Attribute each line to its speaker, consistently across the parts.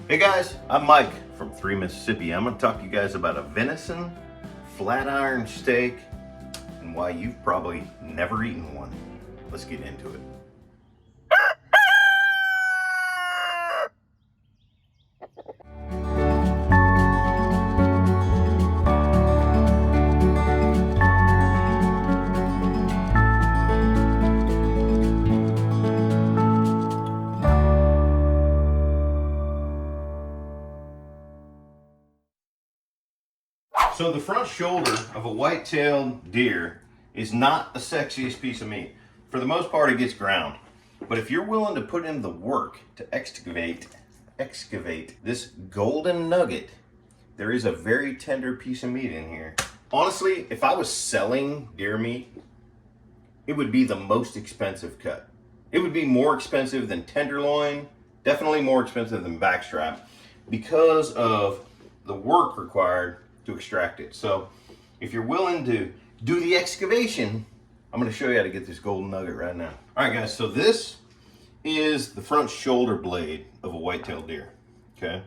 Speaker 1: Hey guys, I'm Mike from 3 Mississippi. I'm going to talk to you guys about a venison flat iron steak and why you've probably never eaten one. Let's get into it. So the front shoulder of a white-tailed deer is not the sexiest piece of meat. For the most part, it gets ground. But if you're willing to put in the work to excavate this golden nugget, there is a very tender piece of meat in here. Honestly, if I was selling deer meat, it would be the most expensive cut. It would be more expensive than tenderloin, definitely more expensive than backstrap, because of the work required to extract it. So if you're willing to do the excavation, I'm going to show you how to get this golden nugget right now. All right guys, so this is the front shoulder blade of a white-tailed deer. Okay,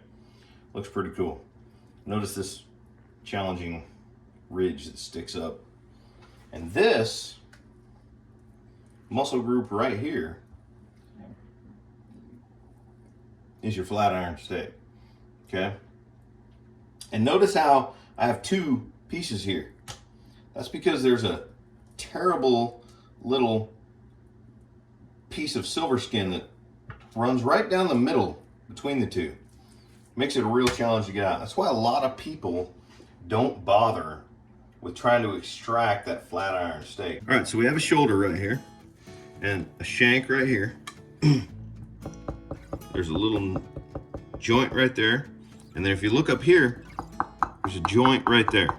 Speaker 1: looks pretty cool. Notice this challenging ridge that sticks up, and this muscle group right here is your flat iron steak. Okay, and notice how I have two pieces here. That's because there's a terrible little piece of silver skin that runs right down the middle between the two. Makes it a real challenge to get out. That's why a lot of people don't bother with trying to extract that flat iron steak. All right, so we have a shoulder right here and a shank right here. There's a little joint right there. And then if you look up here, there's a joint right there.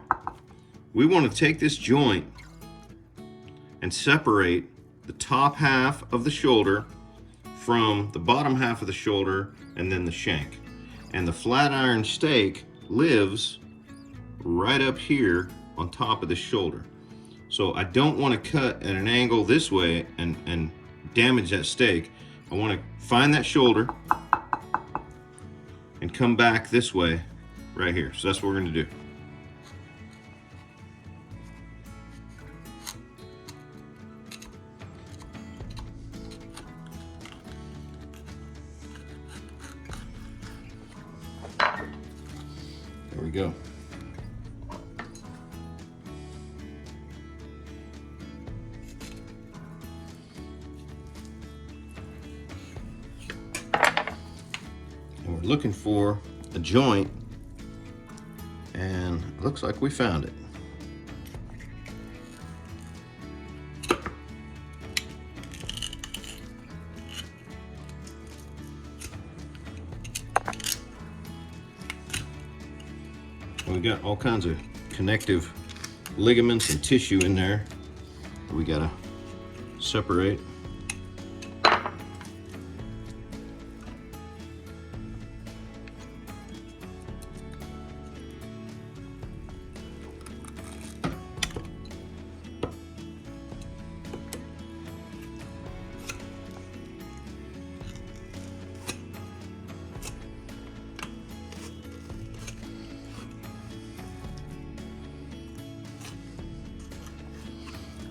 Speaker 1: We want to take this joint and separate the top half of the shoulder from the bottom half of the shoulder and then the shank. And the flat iron steak lives right up here on top of the shoulder. So I don't want to cut at an angle this way and damage that steak. I want to find that shoulder and come back this way right here. So that's what we're going to do. There we go. And we're looking for a joint, and it looks like we found it. We got all kinds of connective ligaments and tissue in there that we gotta separate.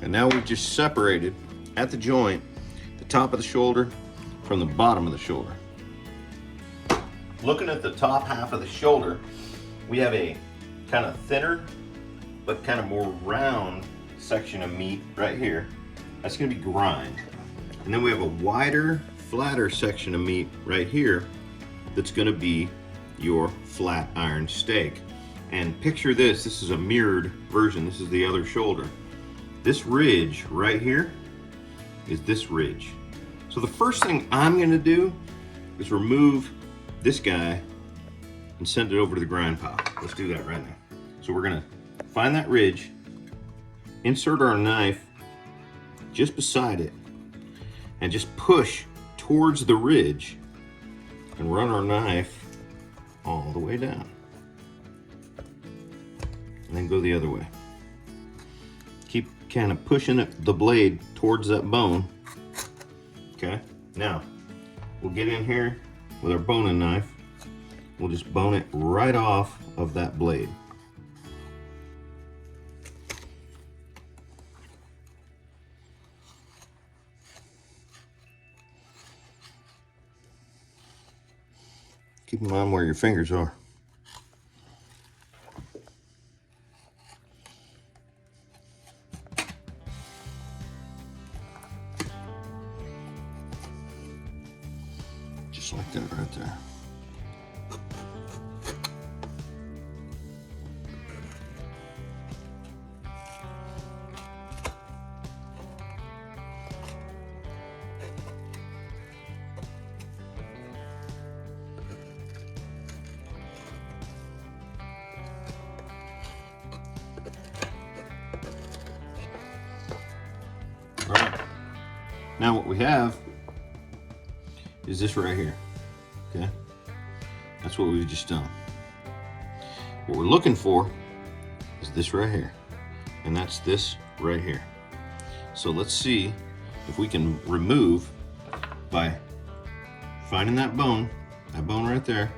Speaker 1: And now we've just separated at the joint the top of the shoulder from the bottom of the shoulder. Looking at the top half of the shoulder, we have a kind of thinner but kind of more round section of meat right here. That's going to be grind. And then we have a wider, flatter section of meat right here that's going to be your flat iron steak. And picture this, this is a mirrored version. This is the other shoulder. This ridge right here is this ridge. So the first thing I'm going to do is remove this guy and send it over to the grind pile. Let's do that right now. So we're going to find that ridge, insert our knife just beside it, and just push towards the ridge and run our knife all the way down. And then go the other way. Keep kind of pushing the blade towards that bone. Okay, now we'll get in here with our boning knife we'll just bone it right off of that blade. Keep in mind where your fingers are. Just like that right there. Right. Now what we have is this right here, okay? That's what we've just done. What we're looking for is this right here, and that's this right here. So let's see if we can remove by finding that bone right there,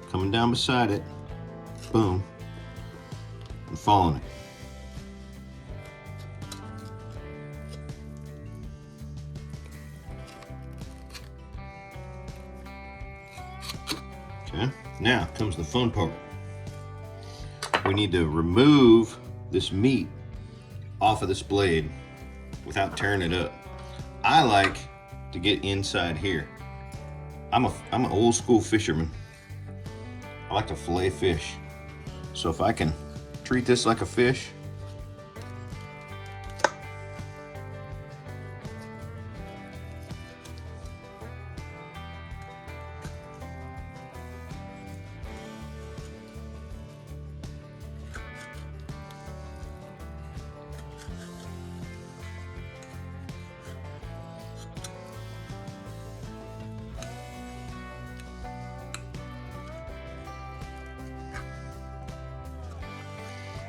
Speaker 1: coming down beside it, boom, and following it. Okay, now comes the fun part. We need to remove this meat off of this blade without tearing it up. I like to get inside here. I'm an old school fisherman. I like to fillet fish. So if I can treat this like a fish,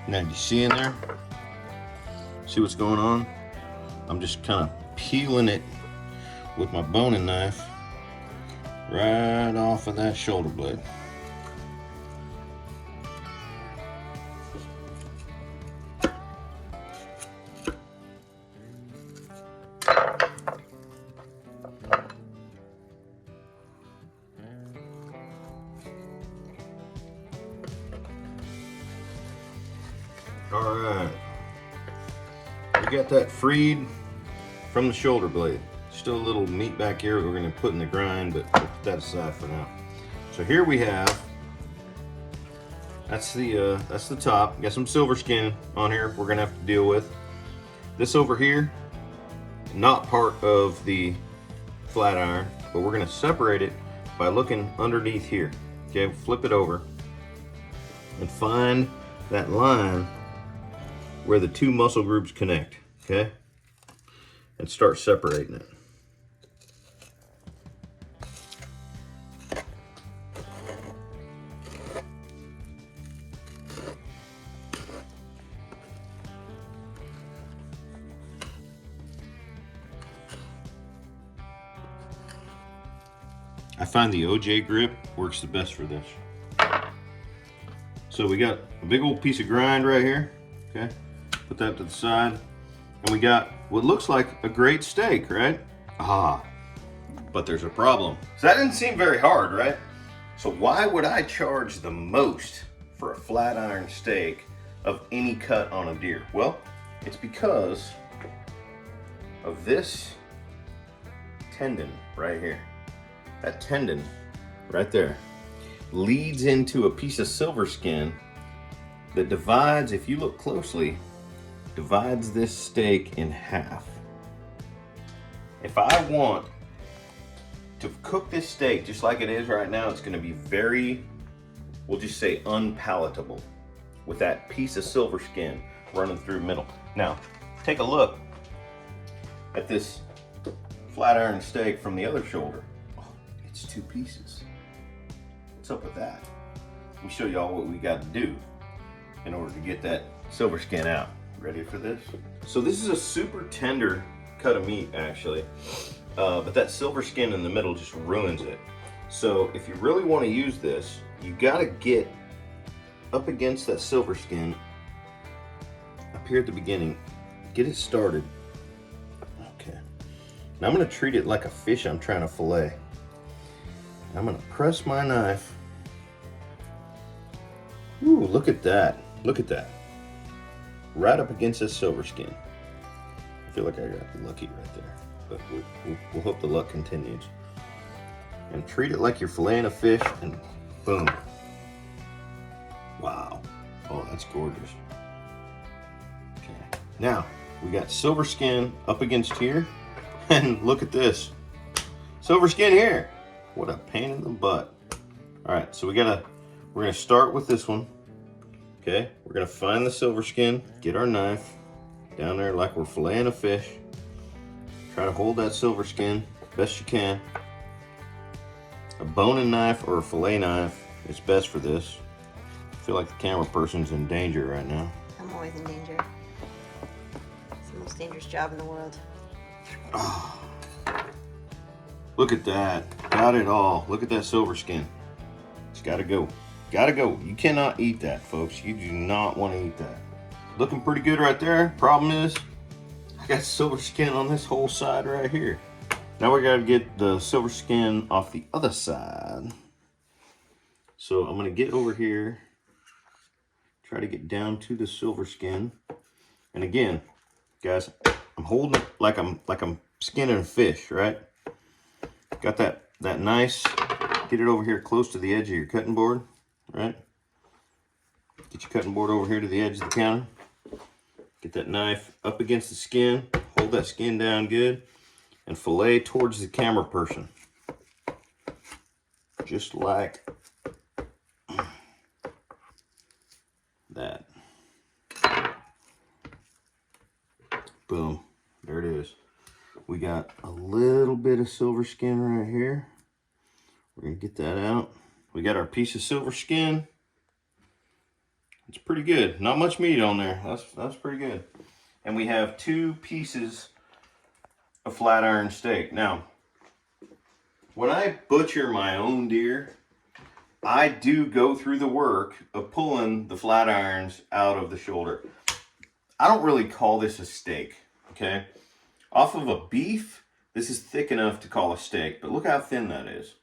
Speaker 1: now, do you see in there? See what's going on? I'm just kind of peeling it with my boning knife right off of that shoulder blade. All right, we got that freed from the shoulder blade. Still a little meat back here we're going to put in the grind, but we'll put that aside for now. So here we have, that's the top. Got some silver skin on here we're going to have to deal with. This over here, not part of the flat iron, but we're going to separate it by looking underneath here. Okay, flip it over and find that line where the two muscle groups connect, okay? And start separating it. I find the OJ grip works the best for this. So we got a big old piece of grind right here, okay? Put that to the side. And we got what looks like a great steak, right? Ah, but there's a problem. So that didn't seem very hard, right? So why would I charge the most for a flat iron steak of any cut on a deer? Well, it's because of this tendon right here. That tendon right there leads into a piece of silver skin that divides, if you look closely, divides this steak in half. If I want to cook this steak just like it is right now, it's going to be very, we'll just say unpalatable with that piece of silver skin running through the middle. Now, take a look at this flat iron steak from the other shoulder. Oh, it's two pieces. What's up with that? Let me show y'all what we got to do in order to get that silver skin out. Ready for this? So this is a super tender cut of meat actually, but that silver skin in the middle just ruins it. So if you really want to use this, you got to get up against that silver skin up here at the beginning. Get it started. Okay. Now I'm going to treat it like a fish I'm trying to fillet. I'm going to press my knife. Ooh, look at that. Look at that. Right up against this silver skin. I feel like I got lucky right there. But we'll hope the luck continues. And treat it like you're filleting a fish, and boom. Wow. Oh, that's gorgeous. Okay. Now, we got silver skin up against here. And look at this. Silver skin here. What a pain in the butt. All right, so we're gonna start with this one. Okay, we're gonna find the silver skin, get our knife down there like we're filleting a fish. Try to hold that silver skin best you can. A boning knife or a fillet knife is best for this. I feel like the camera person's in danger right now.
Speaker 2: I'm always in danger. It's the most dangerous job in the world.
Speaker 1: Oh, look at that. Got it all. Look at that silver skin. It's gotta go. Gotta go. You cannot eat that, folks. You do not want to eat that. Looking pretty good right there. Problem is, I got silver skin on this whole side right here. Now we gotta get the silver skin off the other side. So I'm gonna get over here, try to get down to the silver skin. And again, guys, I'm holding it like I'm skinning a fish, right? Got that nice, get it over here close to the edge of your cutting board, right? Get your cutting board over here to the edge of the counter. Get that knife up against the skin, hold that skin down good, and fillet towards the camera person. Just like that. Boom, there it is. We got a little bit of silver skin right here. We're gonna get that out. We got our piece of silver skin. It's pretty good. Not much meat on there. That's pretty good. And we have 2 pieces of flat iron steak. Now, when I butcher my own deer, I do go through the work of pulling the flat irons out of the shoulder. I don't really call this a steak, okay? Off of a beef, this is thick enough to call a steak, but look how thin that is.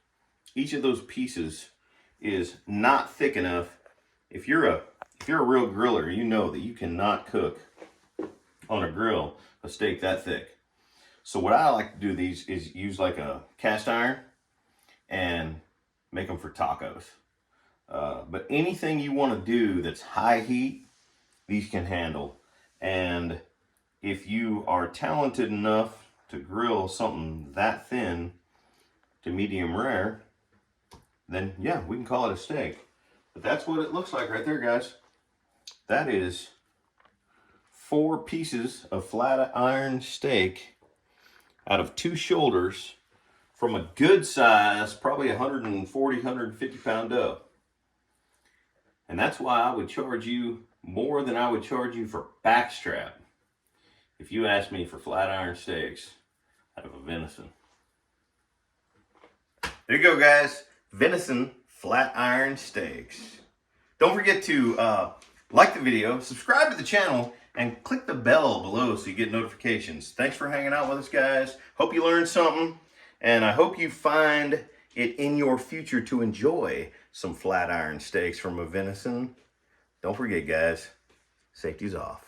Speaker 1: Each of those pieces is not thick enough. If you're a real griller, you know that you cannot cook on a grill a steak that thick. So what I like to do these is use like a cast iron and make them for tacos. But anything you want to do that's high heat, these can handle. And if you are talented enough to grill something that thin to medium rare, then yeah, we can call it a steak. But that's what it looks like right there, guys. That is 4 pieces of flat iron steak out of 2 shoulders from a good size, probably 140, 150 pound doe. And that's why I would charge you more than I would charge you for backstrap if you asked me for flat iron steaks out of a venison. There you go, guys. Venison flat iron steaks. Don't forget to like the video, subscribe to the channel, and click the bell below so you get notifications. Thanks for hanging out with us, guys. Hope you learned something, and I hope you find it in your future to enjoy some flat iron steaks from a venison. Don't forget, guys, safety's off.